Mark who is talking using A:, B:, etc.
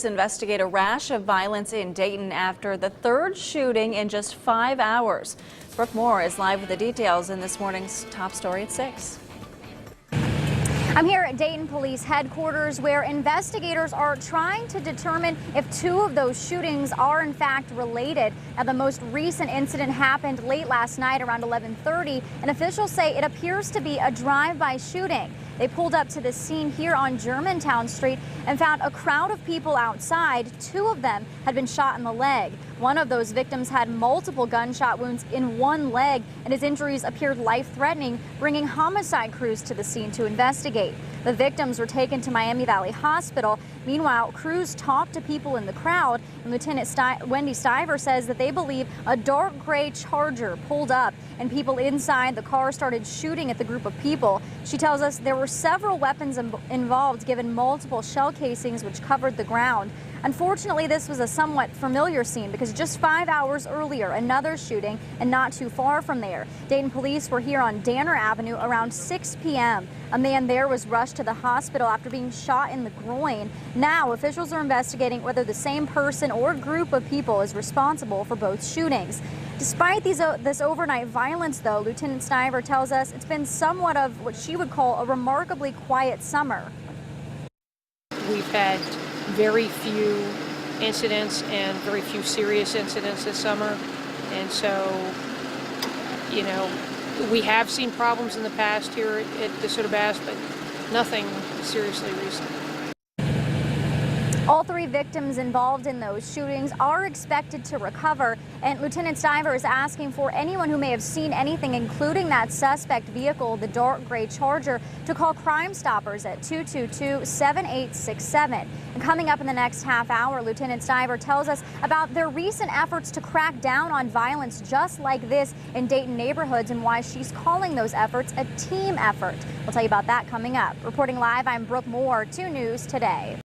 A: investigate a rash of violence in Dayton after the third shooting in just 5 hours. Brooke Moore is live with the details in this morning's top story at 6.
B: I'm here at Dayton Police Headquarters, where investigators are trying to determine if two of those shootings are in fact related. Now, the most recent incident happened late last night around 11:30, and officials say it appears to be a drive-by shooting. They pulled up to the scene here on Germantown Street and found a crowd of people outside. Two of them had been shot in the leg. One of those victims had multiple gunshot wounds in one leg, and his injuries appeared life-threatening, bringing homicide crews to the scene to investigate. The victims were taken to Miami Valley Hospital. Meanwhile, crews talked to people in the crowd, and Lieutenant Wendy Stiver says that they believe a dark gray Charger pulled up, and people inside the car started shooting at the group of people. She tells us there were several weapons involved, given multiple shell casings which covered the ground. Unfortunately, this was a somewhat familiar scene because just 5 hours earlier, another shooting, and not too far from there. Dayton police were here on Danner Avenue around 6 p.m. A man there was rushed to the hospital after being shot in the groin. Now, officials are investigating whether the same person or group of people is responsible for both shootings. Despite this overnight violence, though, Lieutenant Stiver tells us it's been somewhat of what she would call a remarkably quiet summer.
C: We've had very few incidents and very few serious incidents this summer. And so, you know, we have seen problems in the past here at the Sort of Bass, but nothing seriously recent.
B: All three victims involved in those shootings are expected to recover, and Lieutenant Stiver is asking for anyone who may have seen anything, including that suspect vehicle, the dark gray Charger, to call Crime Stoppers at 222-7867. And coming up in the next half hour, Lieutenant Stiver tells us about their recent efforts to crack down on violence just like this in Dayton neighborhoods and why she's calling those efforts a team effort. We'll tell you about that coming up. Reporting live, I'm Brooke Moore, 2 News Today.